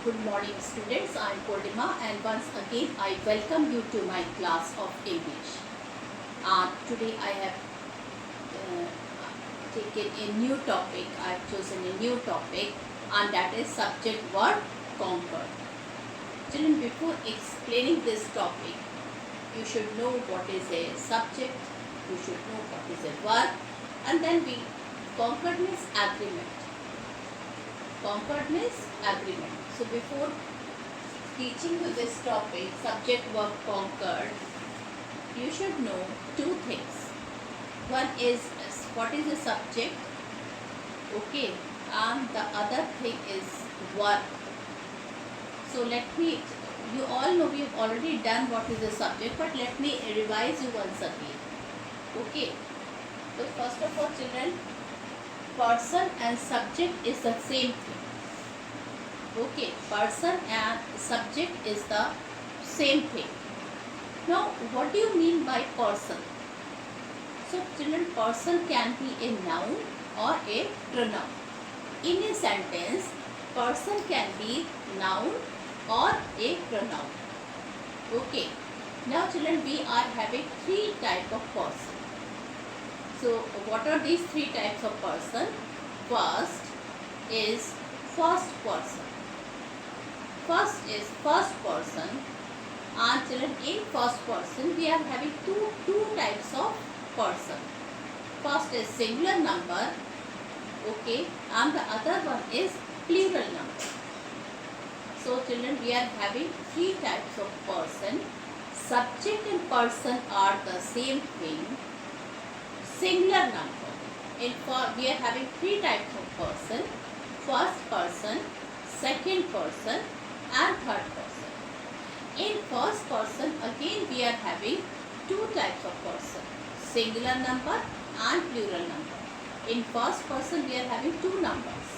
Good morning students, I am Purnima and once again I welcome you to my class of English. Today I have taken a new topic, I have chosen a new topic and that is subject verb conquered. Children, before explaining this topic, you should know what is a subject, you should know what is a verb, and then conquered means agreement. Conquered means agreement. So before teaching you this topic, subject verb conquered, you should know two things. One is what is a subject, okay, and the other thing is verb. So you all know we have already done what is the subject, but let me revise you once again. Okay, so first of all children, person and subject is the same thing. Okay, person and subject is the same thing. Now, what do you mean by person? So, children, person can be a noun or a pronoun. In a sentence, person can be noun or a pronoun. Okay. Now, children, we are having three types of person. So, what are these three types of person? First is first person. First is first person, and children, in first person we are having two types of person. First is singular number, okay, and the other one is plural number. So children, we are having three types of person. Subject and person are the same thing. Singular number. We are having three types of person. First person, second person, and third person. In first person, again we are having two types of person, singular number and plural number. In first person we are having two numbers,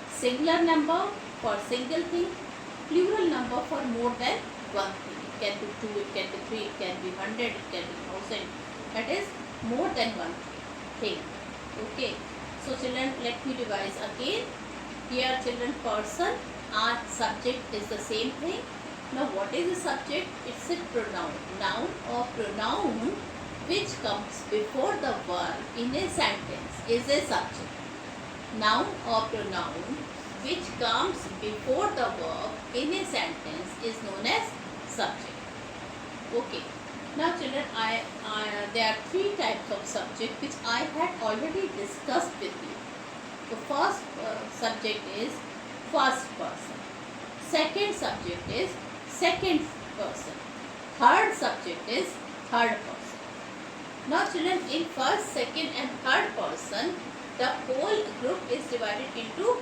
singular number for single thing, plural number for more than one thing. It can be 2, it can be 3, it can be 100, it can be 1000. That is more than one thing. Okay. So children, let me revise again. Here children, person and subject is the same thing. Now what is a subject? It's a pronoun. Noun or pronoun which comes before the verb in a sentence is a subject. Noun or pronoun which comes before the verb in a sentence is known as subject. Okay. Now children, there are three types of subject which I had already discussed with you. The first subject is first person. Second subject is second person. Third subject is third person. Now children, in first, second and third person, the whole group is divided into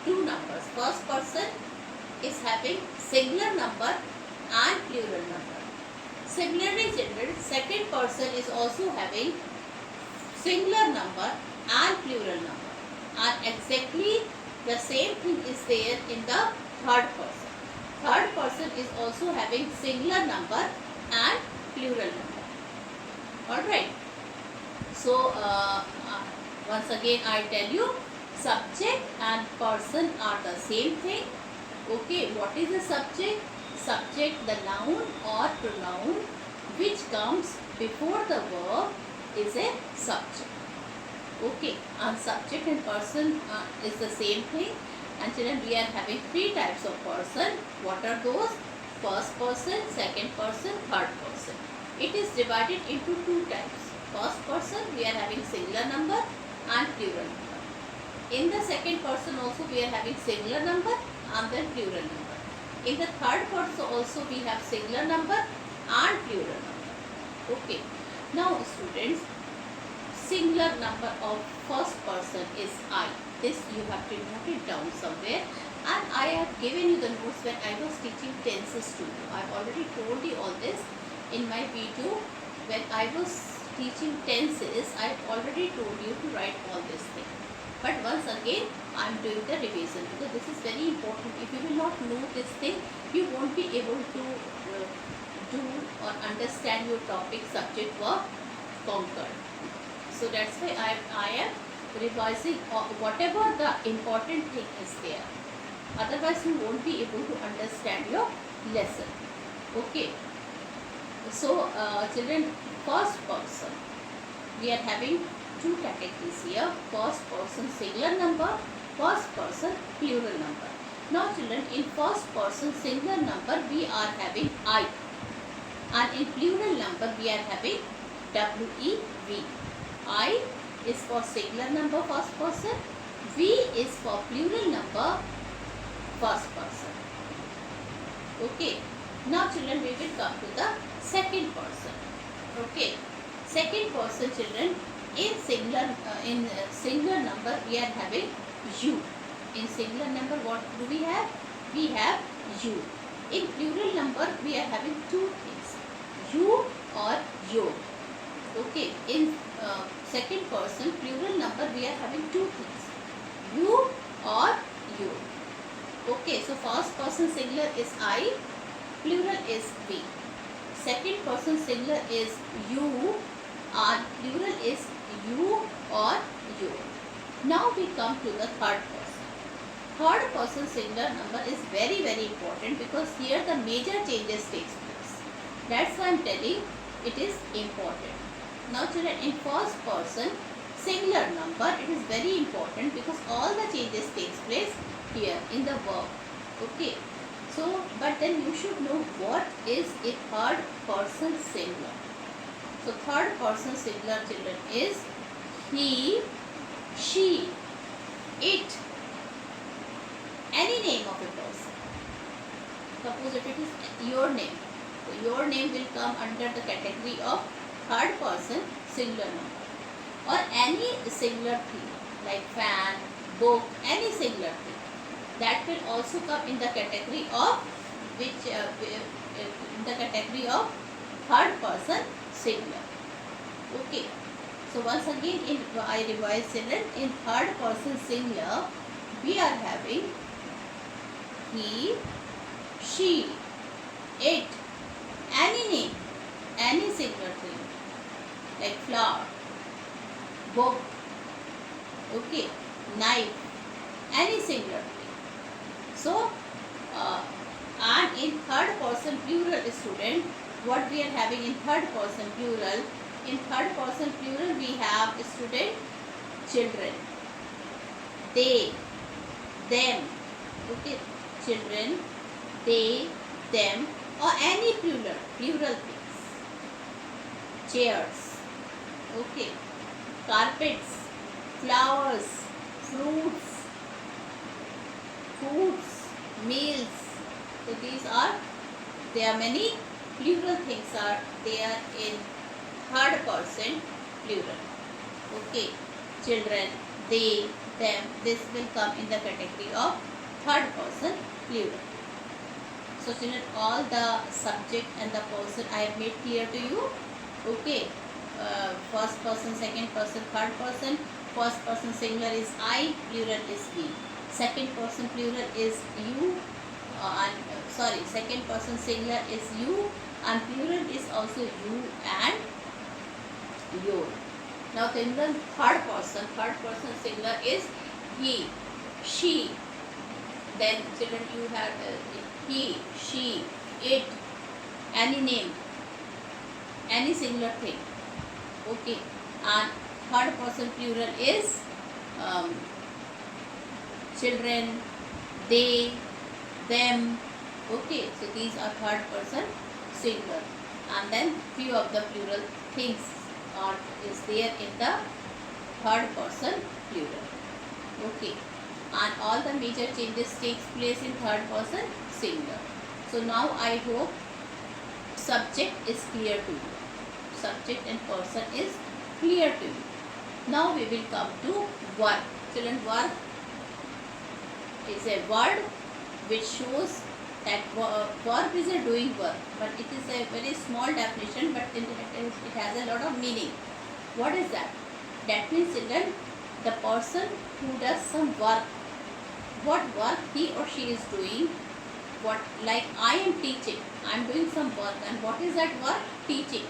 two numbers. First person is having singular number and plural number. Similarly children, second person is also having singular number and plural number. And exactly the same thing is there in the third person. Third person is also having singular number and plural number. Alright. So, once again I tell you, subject and person are the same thing. Okay, what is the subject? Subject, the noun or pronoun which comes before the verb is a subject. Okay, and subject and person is the same thing. And children, we are having three types of person. What are those? First person, second person, third person. It is divided into two types. First person, we are having singular number and plural number. In the second person also we are having singular number and then plural number. In the third person also we have singular number and plural number. Okay. Now students, singular number of first person is I. This you have to note it down somewhere, and I have given you the notes when I was teaching tenses to you. I have already told you all this in my video. When I was teaching tenses, I have already told you to write all this thing. But once again, I am doing the revision because this is very important. If you will not know this thing, you won't be able to do or understand your topic, subject, verb, conquered. So that's why I am revising whatever the important thing is there. otherwise you won't be able to understand your lesson. Okay, so children, first person, we are having two categories here: first person singular number, first person plural number. Now children, in first person singular number we are having I, and in plural number we are having WEV. I is for singular number first person, V is for plural number first person. Okay, now children, we will come to the second person. Okay, second person children, in singular number we are having you. In singular number what do we have? We have you. In plural number we are having two things, you or yo. Okay, in second person plural number we are having two things, you or yo. Okay, so first person singular is I, plural is we. Second person singular is you and plural is you or you. Now we come to the third person. Third person singular number is very important, because here the major changes takes place. That's why I am telling it is important. Now children, in first person singular number it is very important because all the changes takes place here in the verb. Okay, so but then you should know what is a third person singular. So third person singular children is he, she, it, any name of a person. Suppose if it is your name, so your name will come under the category of third person singular number, or any singular thing like fan, book, any singular thing, that will also come in the category of which in the category of third person singular. Okay, so once again I revise children, in third person singular we are having he, she, it, any name, any singular thing like flower, book, okay, knife, any singular thing. So and in third person plural student, what we are having in third person plural? In third person plural we have student children, they, them. Okay, children, they, them, or any plural things. Chairs, okay, carpets, flowers, fruits, foods, meals. So there are many plural things are there in third person plural. Okay, children, they, them, this will come in the category of third person plural. So children, all the subject and the person I have made clear to you. Okay, first person, second person, third person. First person singular is I, plural is we. Second person plural is you, second person singular is you, and plural is also you and your. Now children, third person singular is he, she. Then children, you have he, she, it, any name, any singular thing. Okay, and third person plural is children, they, them. Okay, so these are third person singular, and then few of the plural things is there in the third person plural. Okay, and all the major changes takes place in third person singular. So now I hope subject is clear to you. Subject and person is clear to you. Now we will come to verb. Children, verb is a word which shows that verb is a doing work, but it is a very small definition, but it has a lot of meaning. What is that? That means children, the person who does some work, what work he or she is doing, what, like I am teaching, I am doing some work, and what is that work? Teaching.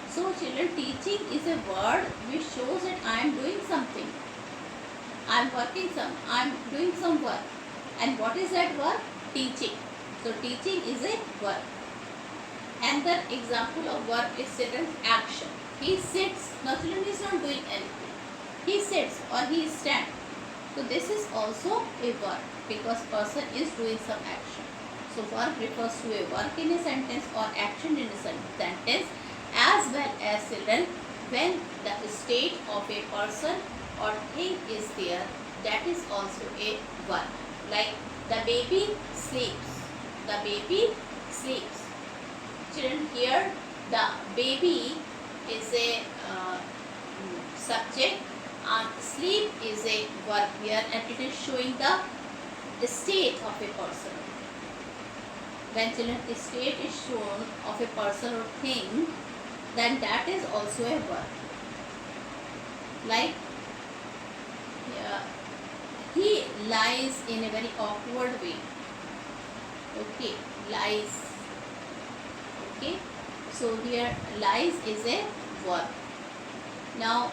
So children, teaching is a word which shows that I am doing something. I am doing some work. And what is that verb? Teaching. So teaching is a verb. Another example of verb is certain action. He sits. Now children is not doing anything. He sits or he stands. So this is also a verb because person is doing some action. So verb refers to a work in a sentence or action in a sentence, as well as children when the state of a person or thing is there, that is also a verb. Like the baby sleeps. The baby sleeps. Children, here the baby is a subject and sleep is a verb here, and it is showing the state of a person. When children the state is shown of a person or thing, then that is also a verb. Like he lies in a very awkward way. Okay, lies. Okay, so here lies is a verb. Now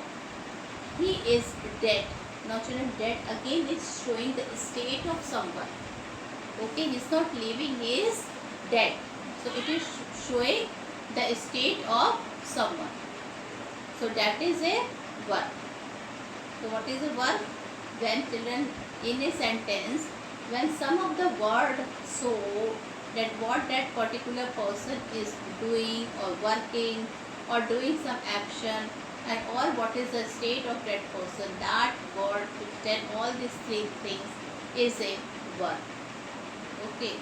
he is dead. Now children, dead again is showing the state of someone. Okay, he is not living, he is dead. So it is showing the state of someone. So that is a verb. So what is a verb? When children in a sentence, when some of the word show that what that particular person is doing or working or doing some action, and or what is the state of that person, that word, then all these three things is a verb. Okay.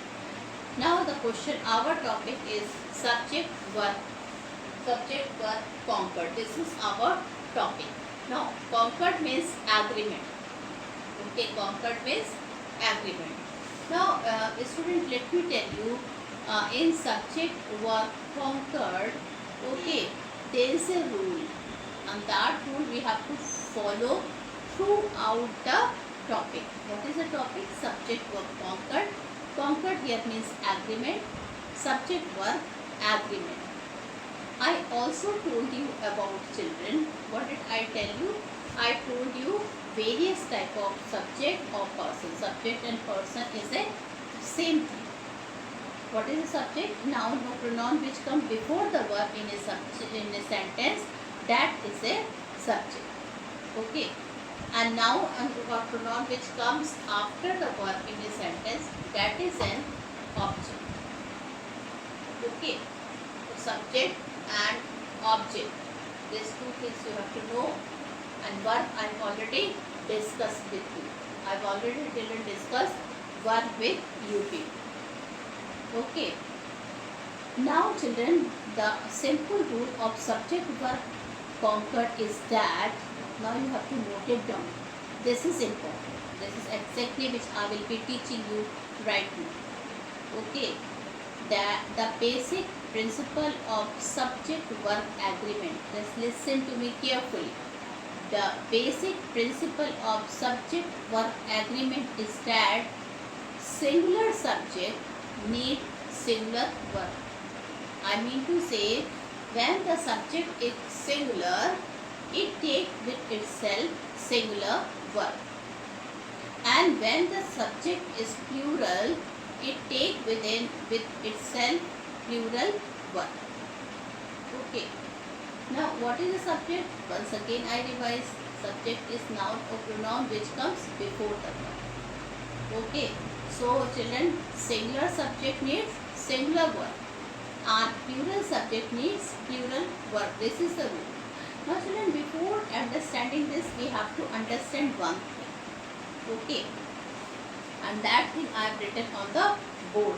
Now the question, our topic is subject verb conquered. This is our topic. Now conquered means agreement. Okay, conquered means agreement. Now student, let me tell you, in subject verb conquered, okay, there is a rule, and that rule we have to follow throughout the topic. What is the topic? Subject verb conquered. Conquered here means agreement. Subject verb agreement. I also told you about children. What did I tell you? I told you various type of subject or person. Subject and person is a same thing. What is a subject? Noun or pronoun which come before the verb in a sentence, that is a subject. Okay. And noun or pronoun which comes after the verb in a sentence, that is an object. Okay. So subject and object. These two things you have to know. And verb I have already discussed with you. I have already discussed verb with you people. Okay. Now children, the simple rule of subject verb conquered is that, now you have to note it down. This is important. This is exactly which I will be teaching you right now. Okay. The basic principle of subject verb agreement. Just listen to me carefully. The basic principle of subject verb agreement is that singular subject need singular verb. I mean to say, when the subject is singular, it takes with itself singular verb. And when the subject is plural, it takes with itself plural verb. Okay. Now what is the subject? Once again I revise. Subject is noun or pronoun which comes before the verb. Okay. So children, singular subject needs singular verb and plural subject needs plural verb. This is the rule. Now children, before understanding this, we have to understand one thing. Okay. And that thing I have written on the board.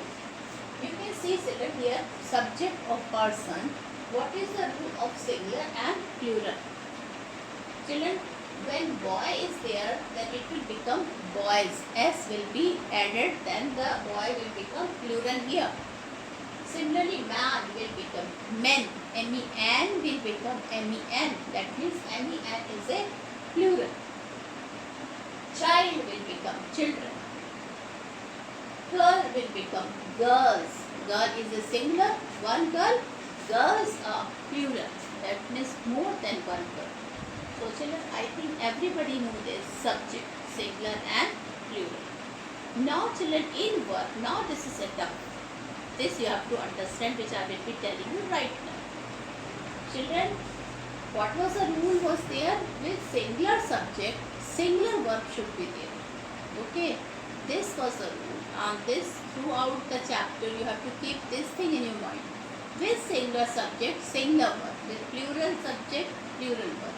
You can see children here, subject of person. What is the rule of singular and plural? Children, when boy is there, then it will become boys. S will be added, then the boy will become plural here. Similarly, man will become men. M-E-N will become M-E-N. That means M-E-N is a plural. Child will become children. Girl will become girls. Girl is a singular, one girl. Girls are plural. That means more than one girl. So children, I think everybody knows this subject, singular and plural. Now children, in work, now this is a tough. This you have to understand, which I will be telling you right now. Children, what was the rule was there? With singular subject, singular verb should be there. Okay, this was the rule, and this throughout the chapter you have to keep this thing in your mind. With singular subject, singular verb. With plural subject, plural verb.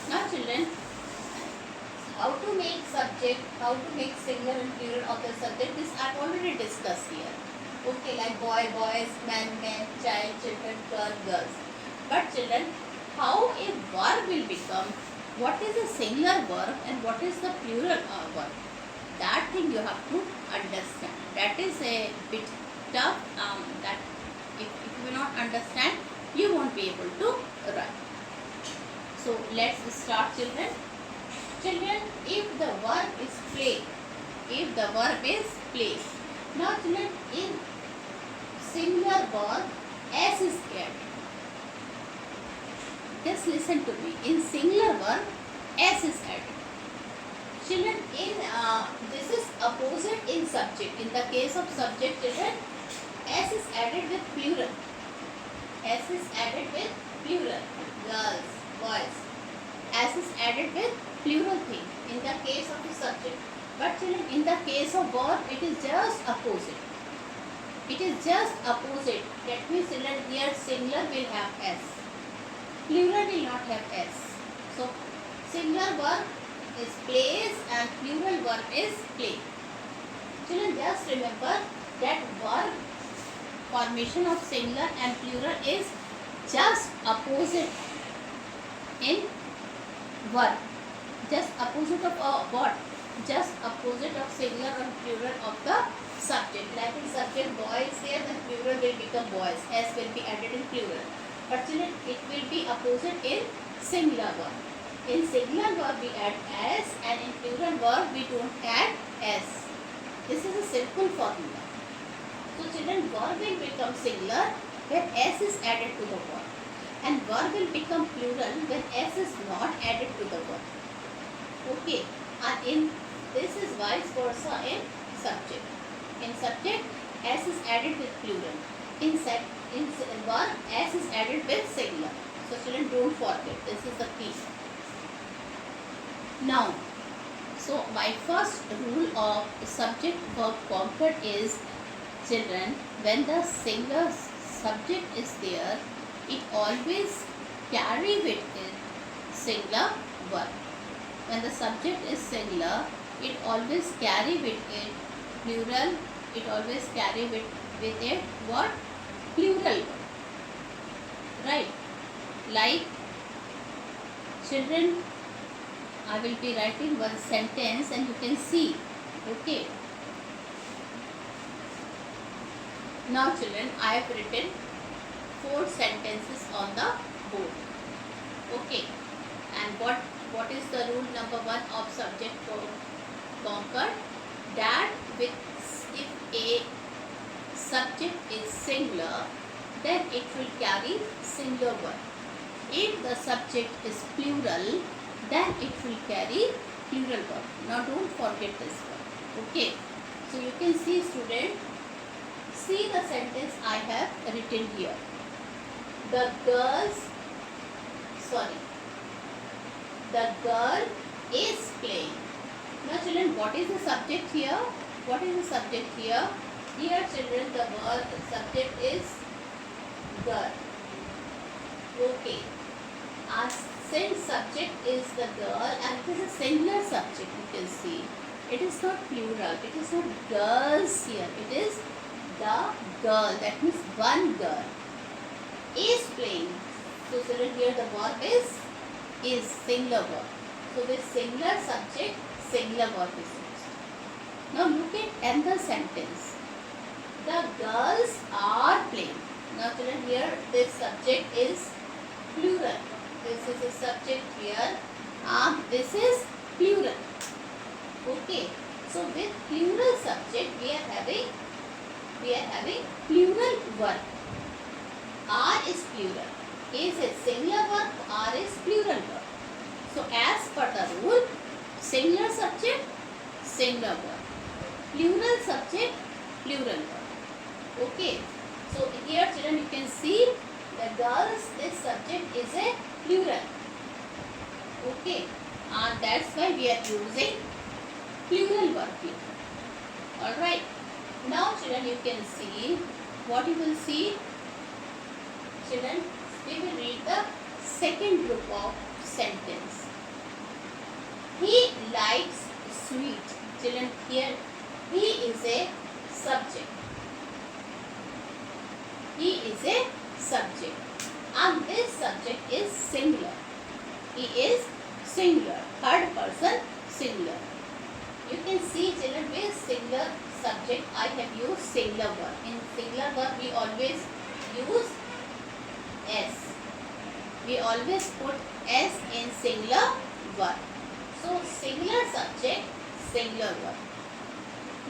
Now children, how to make subject, how to make singular and plural of the subject, this I have already discussed here. Okay, like boy, boys, man, men, child, children, girl, girls. But children, how a verb will become, what is a singular verb and what is the plural verb? That thing you have to understand. That is a bit tough. That if you will not understand, you won't be able to write. So let's start, children. Children, if the verb is play, if the verb is play. Now children, in singular verb, s is added. Just listen to me. In singular verb, s is added. Children, in this is opposite in subject. In the case of subject, children, s is added with plural. S is added with plural. Girls, boys. S is added with plural thing in the case of the subject. But children, in the case of verb, it is just opposite. It is just opposite. That means children, here singular will have s. Plural will not have s. So singular verb is plays and plural verb is play. Children, just remember that verb formation of singular and plural is just opposite in verb. Just opposite of what? Just opposite of singular and plural of the subject. Like in subject boy is there, then plural will become boys. S will be added in plural. But children, it will be opposite in singular verb. In singular verb we add s, and in plural verb we don't add s. This is a simple formula. So children, verb will become singular when s is added to the verb, and verb will become plural when s is not added to the verb. Okay, and in this is vice versa in subject. In subject, s is added with plural. In verb, s is added with singular. So children, don't forget, this is the key. Now, so my first rule of subject verb concord is, children, when the singular subject is there, it always carry with it singular verb. When the subject is singular, it always carry with it plural. It always carry with it what? Plural verb. Right? Like, children, I will be writing one sentence and you can see. Okay. Now children, I have written 4 sentences on the board. Okay. And what is the rule number 1 of subject verb concord? That if a subject is singular, then it will carry singular verb. If the subject is plural, then it will carry plural verb. Now don't forget this one. Okay. So you can see, student, see the sentence I have written here. The girl is playing. Now children, what is the subject here? What is the subject here? Here children, the subject is girl. Okay. Since subject is the girl and it is a singular subject, you can see. It is not plural. It is not girls here. It is the girl. That means one girl is playing. So children, here the verb is singular verb. So with singular subject, singular verb is used. Now look at another sentence. The girls are playing. Now children, here this subject is plural. This is a subject here. This is plural. Okay. So with plural subject, we are having plural verb. Are is plural. Is a singular verb. Are is plural verb. So as per the rule, singular subject, singular verb. plural subject, plural verb. Okay, so here children you can see the girls, this subject is a plural. Okay, and that's why we are using plural verb here. Alright, now children you can see, what you will see, children, we will read the second group of sentence. He likes sweet. Children, here he is a subject. He is a subject, and this subject is singular. He is singular, third person singular. You can see children, with singular subject I have used singular verb. In singular verb we always use S. We always put S in singular verb. So singular subject, singular verb.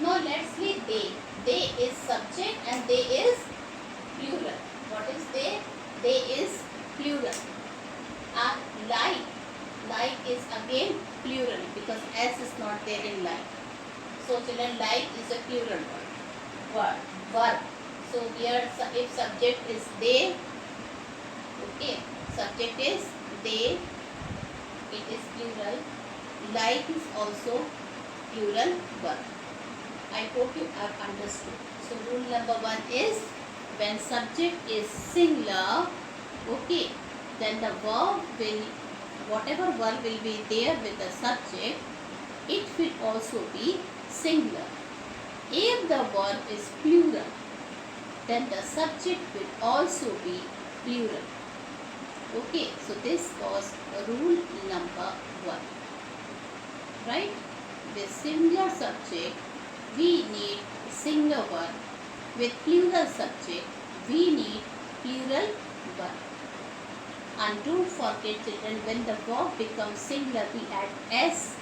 Now let's see they. They is subject and they is plural. What is they? They is plural. And like. Like is again plural because S is not there in like. So children, like is a plural verb. So here if subject is they, okay, subject is they, it is plural. Like is also plural verb. I hope you have understood. So rule number 1 is, when subject is singular, okay, then the verb will, whatever verb will be there with the subject, it will also be singular. If the verb is plural, then the subject will also be plural. Okay, so this was rule number 1. Right? With singular subject, we need singular verb. With plural subject, we need plural verb. And don't forget children, when the verb becomes singular, we add S,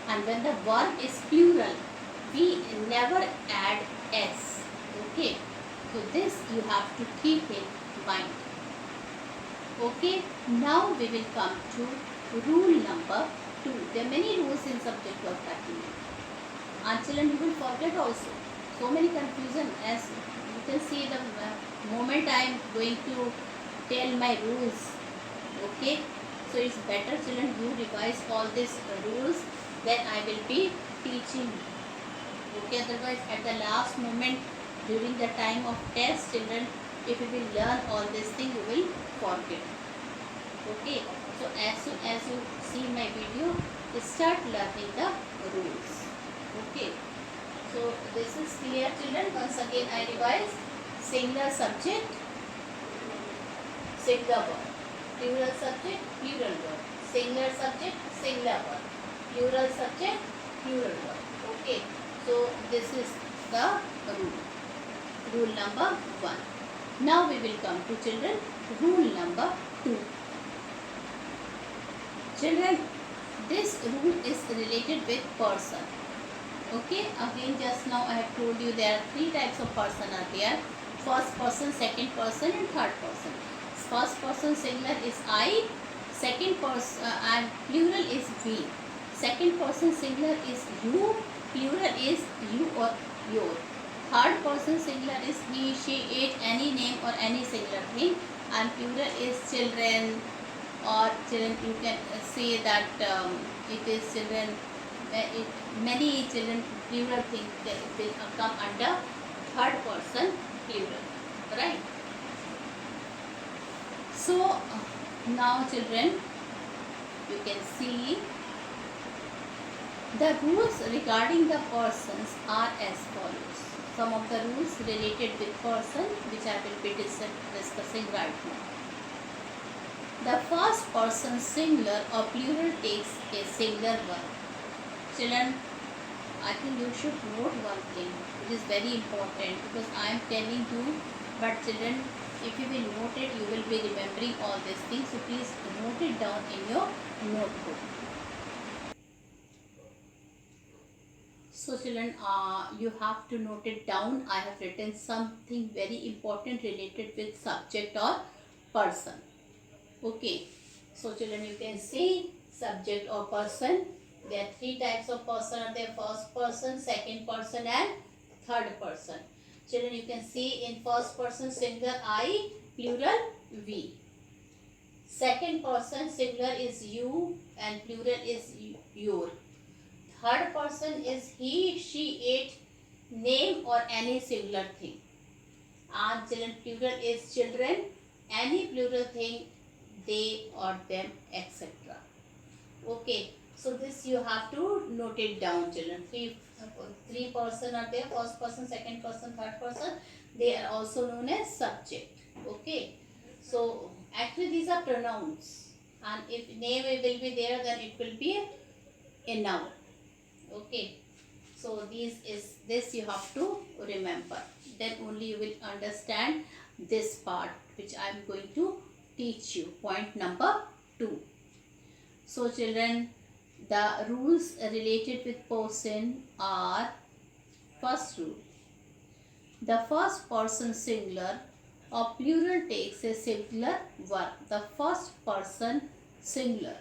and when the verb is plural, we never add S. Okay, so this you have to keep in mind. Okay, now we will come to rule number 2. There are many rules in subject verb practice. And children, you will forget also. So many confusion, as you can see the moment I am going to tell my rules. Okay, so it's better children you revise all these rules, then I will be teaching. Okay, otherwise at the last moment during the time of test children, if you will learn all these things, you will forget. Okay, so as soon as you see my video, start learning the rules. Okay, so this is clear children. Once again I revise: singular subject, singular verb. Plural subject, plural verb. Singular subject, singular verb. Plural subject, plural verb. Okay, so this is the rule. Rule number 1. Now we will come to children rule number 2. Children, this rule is related with person. Okay, again just now I have told you there are 3 types of person are there. First person, second person and third person. First person singular is I, second person and plural is we. Second person singular is you, plural is you or your. Third person singular is he, she, it, any name or any singular thing, and plural is children, or children you can say that it is children, many children, plural things will come under third person plural, right? So now children, you can see the rules regarding the persons are as follows. Some of the rules related with person which I will be discussing right now. The first person singular or plural takes a singular verb. Children, I think you should note one thing. It is very important because I am telling you, but children, if you will note it, you will be remembering all these things. So please note it down in your notebook. So children, you have to note it down. I have written something very important related with subject or person. Okay. So children, you can see subject or person. There are three types of person are there: first person, second person, and third person. Children, you can see in first person singular I, plural we. Second person singular is you and plural is your. Third person is he, she, it, name or any singular thing. And children, plural is children, any plural thing, they or them, etc. Okay, so this you have to note it down, children. Three person are there: first person, second person, third person. They are also known as subject. Okay, so actually these are pronouns, and if name will be there, then it will be a noun. Okay, so this you have to remember. Then only you will understand this part which I am going to teach you. Point number 2. So children, the rules related with person are: first rule, the first person singular or plural takes a singular verb. The first person singular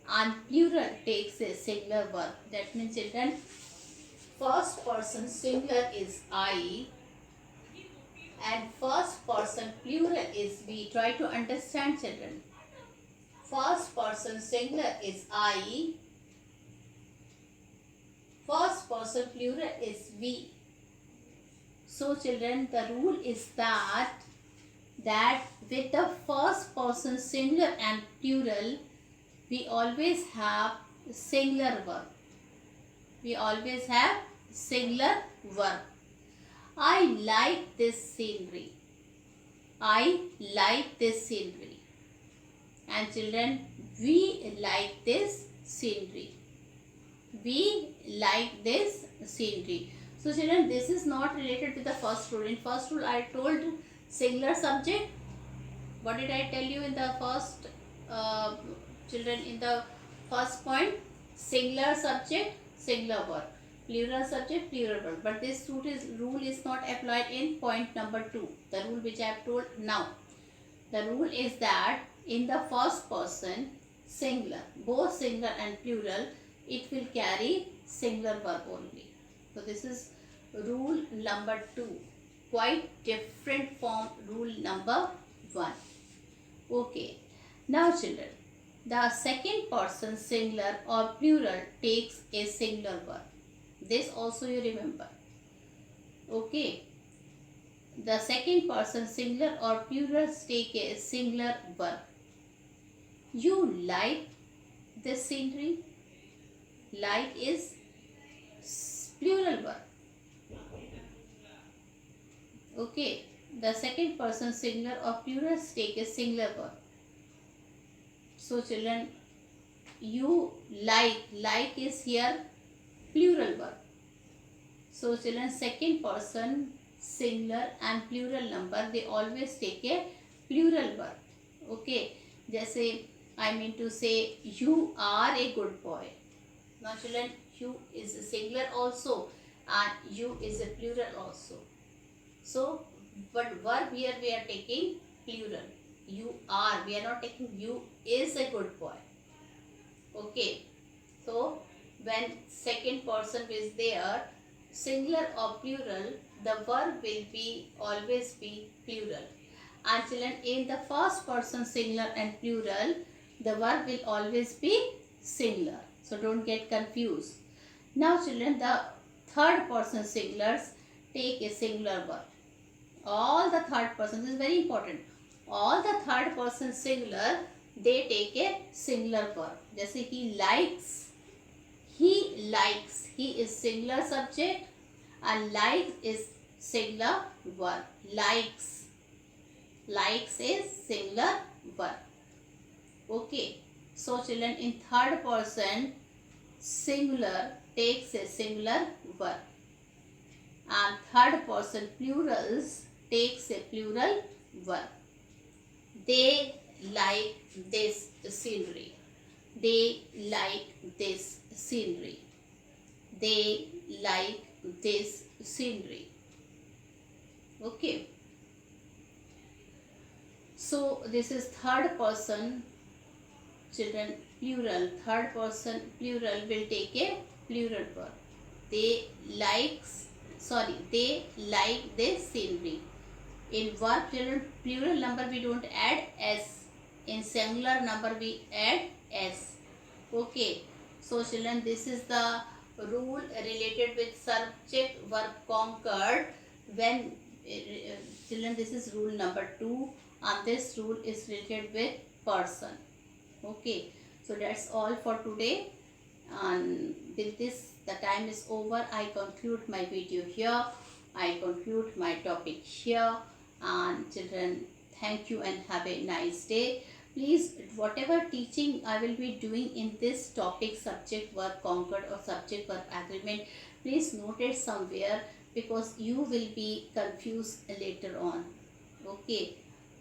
and plural takes a singular verb. That means children, first person singular is I and first person plural is we. Try to understand, children. First person singular is I, first person plural is we. So children, the rule is that with the first person singular and plural, we always have singular verb. We always have singular verb. I like this scenery. I like this scenery. And children, we like this scenery. We like this scenery. So children, this is not related to the first rule. In first rule, I told singular subject. What did I tell you in the first, children, in the first point? Singular subject, singular verb. Plural subject, plural verb. But this rule is not applied in point number 2. The rule which I have told now. The rule is that in the first person singular, both singular and plural, it will carry singular verb only. So this is rule number 2. Quite different from rule number 1. Okay. Now children, the second person singular or plural takes a singular verb. This also you remember. Okay. The second person singular or plural take a singular verb. You like this scenery. Like is plural verb. Okay. The second person singular or plural take a singular verb. So children, you like is here plural verb. So children, second person singular and plural number, they always take a plural verb. Okay. जैसे I mean to say, you are a good boy. Now children, you is a singular also and you is a plural also. So, but verb here we are taking plural. You are, we are not taking you is a good boy. Okay. So, when second person is there, singular or plural, the verb will be always be plural. And children, in the first person singular and plural, the verb will always be singular. So don't get confused. Now children, the third person singulars take a singular verb. All the third persons is very important. All the third person singular, they take a singular verb. जैसे he likes, he is singular subject and likes is singular verb. Likes is singular verb. Okay. So children, in third person singular takes a singular verb and third person plurals takes a plural verb. They like this scenery. They like this scenery. They like this scenery. Okay. So this is third person, children, plural, third person plural will take a plural verb. They likes, sorry, they like this scenery. In verb plural number we don't add s. In singular number we add s. Okay. So children, this is the rule related with subject verb conquered. When children, this is rule number 2, and this rule is related with person. Okay. So that's all for today, and with this the time is over. I conclude my video here. I conclude my topic here, and children, thank you and have a nice day. Please, whatever teaching I will be doing in this topic, subject verb conquered or subject verb agreement, please note it somewhere, because you will be confused later on. Okay,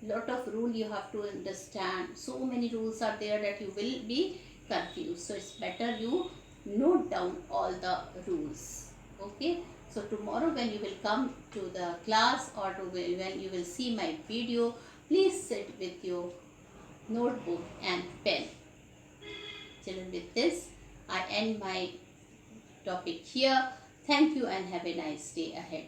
lot of rule you have to understand. So many rules are there that you will be confused. So it's better you note down all the rules. Okay. So tomorrow when you will come to the class, or when you will see my video, please sit with your notebook and pen. Children, with this I end my topic here. Thank you and have a nice day ahead.